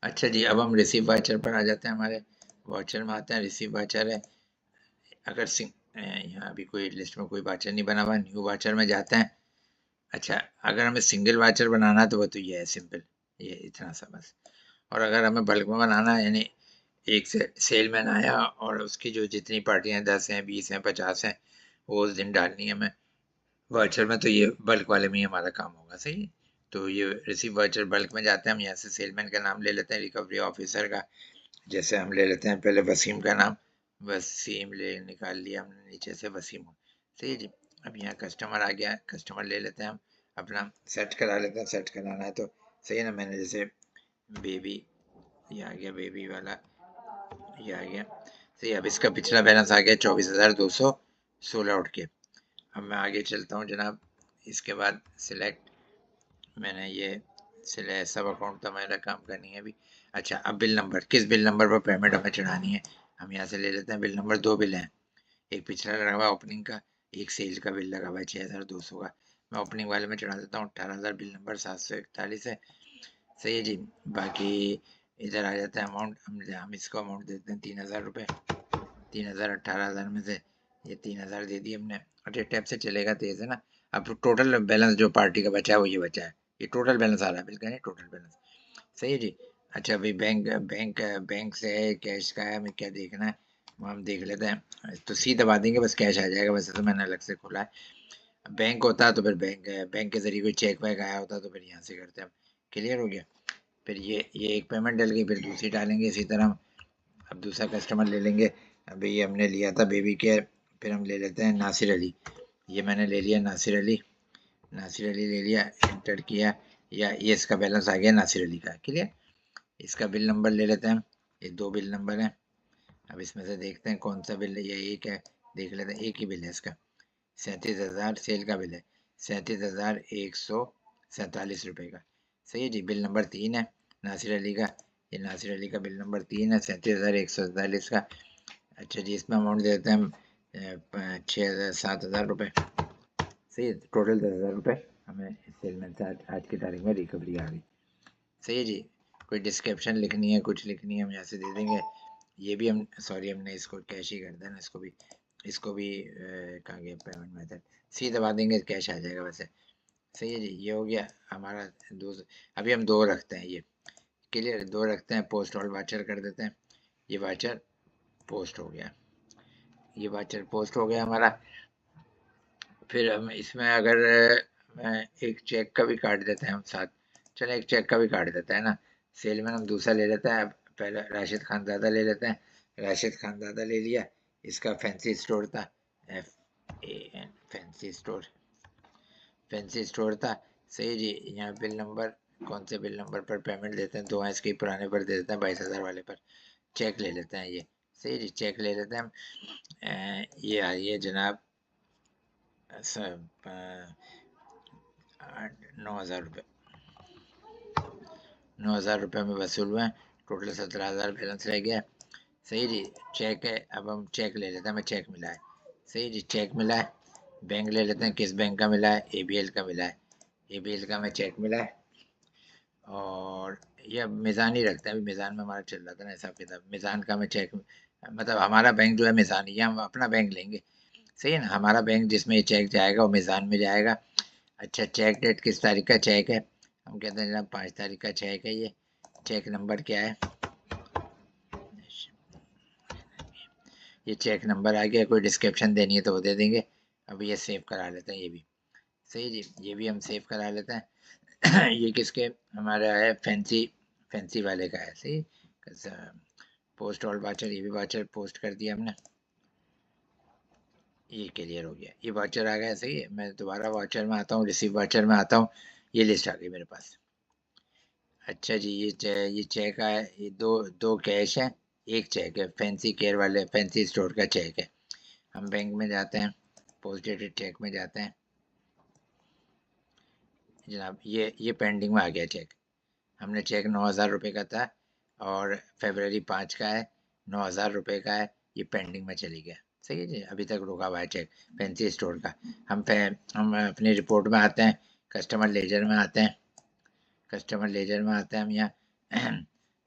अच्छा जी, अब हम रिसीव वाचर पर आ जाते हैं। हमारे वाचर में आते हैं, रिसीव वाचर है। अगर यहाँ अभी कोई लिस्ट में कोई वाचर नहीं बना हुआ, न्यू वाचर में जाते हैं। अच्छा, अगर हमें सिंगल वाचर बनाना है तो वो तो ये है सिंपल, ये इतना सा बस। और अगर हमें बल्क में बनाना है, यानी एक से सेलमैन आया और उसकी जो जितनी पार्टियां 10 हैं, 20 हैं, 50 हैं, वो उस दिन डालनी है हमें वर्चुअल में, तो ये बल्क वाले में ही हमारा काम होगा। सही है। तो ये रिसीव वर्चुअल बल्क में जाते हैं हम। यहाँ से सेलमैन का नाम ले लेते हैं, रिकवरी ऑफिसर का जैसे हम ले लेते हैं पहले वसीम का नाम। वसीम ले निकाल लिया हमने नीचे से, वसीम। सही है जी। अब यहाँ कस्टमर आ गया, कस्टमर ले लेते हैं हम, अपना सेट करा लेते हैं। सेट कराना है तो सही है ना। मैंने जैसे बेबी, ये आ गया बेबी वाला, ये आ गया। सही। अब इसका पिछला बैलेंस आ गया 24,216 उठ के। अब मैं आगे चलता हूँ जनाब। इसके बाद सिलेक्ट, मैंने ये सिले सब अकाउंट तो मेरा काम करनी है अभी। अच्छा, अब बिल नंबर, किस बिल नंबर पर पेमेंट हमें चढ़ानी है, हम यहाँ से ले लेते हैं बिल नंबर। दो बिल हैं, एक पिछला लगा हुआ ओपनिंग का, एक सेल का बिल लगा हुआ है 6,200 का। मैं ओपनिंग वाले में चढ़ा देता हूँ 18,000, बिल नंबर 741 है। सही है जी। बाकी इधर आ जाता है अमाउंट, हम इसको अमाउंट देते हैं 3,000 रुपये। 3,000 18,000 में से ये 3,000 दे दिए हमने। और ये टैप से चलेगा तेज है ना। अब टोटल बैलेंस जो पार्टी का बचा है वो ये बचा है, ये टोटल बैलेंस आ रहा है, बिल का नहीं, टोटल बैलेंस। सही है जी। अच्छा, अभी बैंक बैंक बैंक से है, कैश का है, हमें क्या देखना है वो हम देख लेते हैं। तो सी दबा देंगे, बस कैश आ जाएगा। वैसे तो मैंने अलग से खोला है। बैंक होता तो फिर बैंक के जरिए कोई चेक वैक आया होता तो फिर यहाँ से करते हैं। क्लियर हो गया। फिर ये एक पेमेंट डल गई, फिर दूसरी डालेंगे इसी तरह। अब दूसरा कस्टमर ले लेंगे। अभी ये हमने लिया था बेबी केयर, फिर हम ले लेते हैं नासिर अली। ये मैंने ले लिया नासिर अली, नासिर अली ले लिया, एंटर किया, या ये इसका बैलेंस आ गया नासिर अली का। क्लियर। इसका बिल नंबर ले लेते हैं, ये दो बिल नंबर हैं। अब इसमें से देखते हैं कौन सा बिल है, ये एक है, देख लेते हैं। एक ही बिल है इसका, 37,000 सेल का बिल है, 37,147 रुपये का। सही है जी। बिल नंबर 3 है नासिर अली का, ये नासिर अली का बिल नंबर 3 है, 37,147 का। अच्छा जी, इसमें अमाउंट देते हैं हम 7,000 रुपये। सही है। टोटल 10,000 रुपये हमें सेलमैन से आज की तारीख में रिकवरी आ गई। सही है जी। कोई डिस्क्रिप्शन लिखनी है, कुछ लिखनी है, हम यहाँ से दे देंगे। ये भी हम, सॉरी, हमने इसको कैश ही कर देना। इसको भी कहाँ गया पेमेंट मेथड, सी दबा देंगे, कैश आ जाएगा वैसे। सही है जी। ये हो गया हमारा दो। अभी हम दो रखते हैं, ये क्लियर, दो रखते हैं। पोस्ट और वाचर कर देते हैं। ये वाचर पोस्ट हो गया, ये वाचर पोस्ट हो गया हमारा। फिर हम इसमें अगर एक चेक का भी काट देते हैं हम साथ। चलो एक चेक का भी काट देते हैं ना। सेलमैन हम दूसरा ले लेते हैं, पहले राशिद खान दादा ले लेते हैं। राशिद खान दादा ले लिया। इसका फैंसी स्टोर था, FAN, fancy store, fancy store था। सही जी। यहाँ बिल नंबर, कौन से बिल नंबर पर पेमेंट देते हैं, दो हैं इसके पुराने पर दे देते हैं, 22,000 वाले पर चेक ले लेते हैं ये। सही जी, चेक ले लेते हैं हम। ये आ रही है जनाब सब 9,000 रुपये, 9,000 रुपये में वसूल हुए हैं। टोटल 17,000 बैलेंस रह गया। सही जी। चेक है, अब हम चेक ले लेते हैं, हमें चेक मिला है। सही जी, चेक मिला है। बैंक ले लेते हैं, किस बैंक का मिला है, ABL का मिला है। ABL का हमें चेक मिला है। और ये अब मिज़ान ही रखते हैं, अभी मिज़ान में हमारा चल रहा था ना हिसाब किताब। मिज़ान का हमें चेक, मतलब हमारा बैंक जो है मिज़ान, ये हम अपना बैंक लेंगे। सही है ना। हमारा बैंक जिसमें ये चेक जाएगा वो मिज़ान में जाएगा। अच्छा, चेक डेट किस तारीख का चेक है, हम कहते हैं जनाब 5 तारीख का चेक है ये। चेक नंबर क्या है, ये चेक नंबर आ गया। कोई डिस्क्रिप्शन देनी है तो वो दे देंगे। अब ये सेव करा लेते हैं ये भी। सही जी, ये भी हम सेव करा लेते हैं। ये किसके, हमारा है फैंसी, फैंसी वाले का है। सही। पोस्ट ऑल वाचर, ये भी वाचर पोस्ट कर दिया हमने। ये क्लियर हो गया, ये वाचर आ गया। सही है। मैं दोबारा वाचर में आता हूँ, रिसीव वाचर में आता हूँ। ये लिस्ट आ गई मेरे पास। अच्छा जी, ये चेक आया, ये दो दो कैश है, एक चेक है, फैंसी केयर वाले फैंसी स्टोर का चेक है। हम बैंक में जाते हैं, पोस्ट डेटेड चेक में जाते हैं जनाब। ये पेंडिंग में आ गया चेक। हमने चेक 9,000 रुपये का था, और February 5 का है, 9,000 रुपये का है। ये पेंडिंग में चली गया। सही है जी, अभी तक रुका हुआ है चेक फैंसी स्टोर का। हम अपनी रिपोर्ट में आते हैं, कस्टमर लेजर में आते हैं, कस्टमर लेजर में आते हैं हम यहाँ।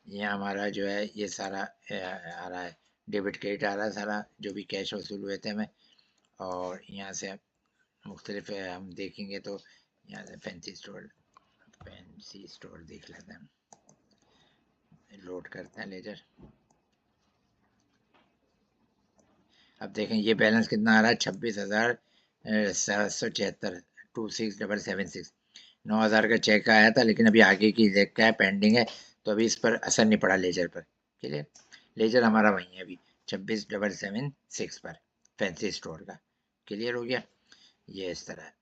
यहाँ हमारा जो है ये सारा आ रहा है, डेबिट क्रेडिट आ रहा है सारा, जो भी कैश वसूल हुए थे हमें। और यहाँ से मुख्तलिफ हम देखेंगे तो यहाँ से फैंसी स्टोर देख लेते हैं, लोड करते हैं लेजर। अब देखें ये बैलेंस कितना आ रहा है, 26,776, 26,776। 9,000 का चेक आया था, लेकिन अभी आगे की देखा है पेंडिंग है, तो अभी इस पर असर नहीं पड़ा लेजर पर। क्लियर, लेजर हमारा वही है अभी 26,776 पर, फैंसी स्टोर का। क्लियर हो गया, ये इस तरह है।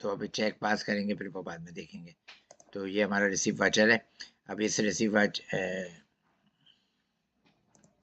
तो अभी चेक पास करेंगे, फिर वो बाद में देखेंगे। तो ये हमारा रिसीव वाचर है। अब इस रिसीव वाच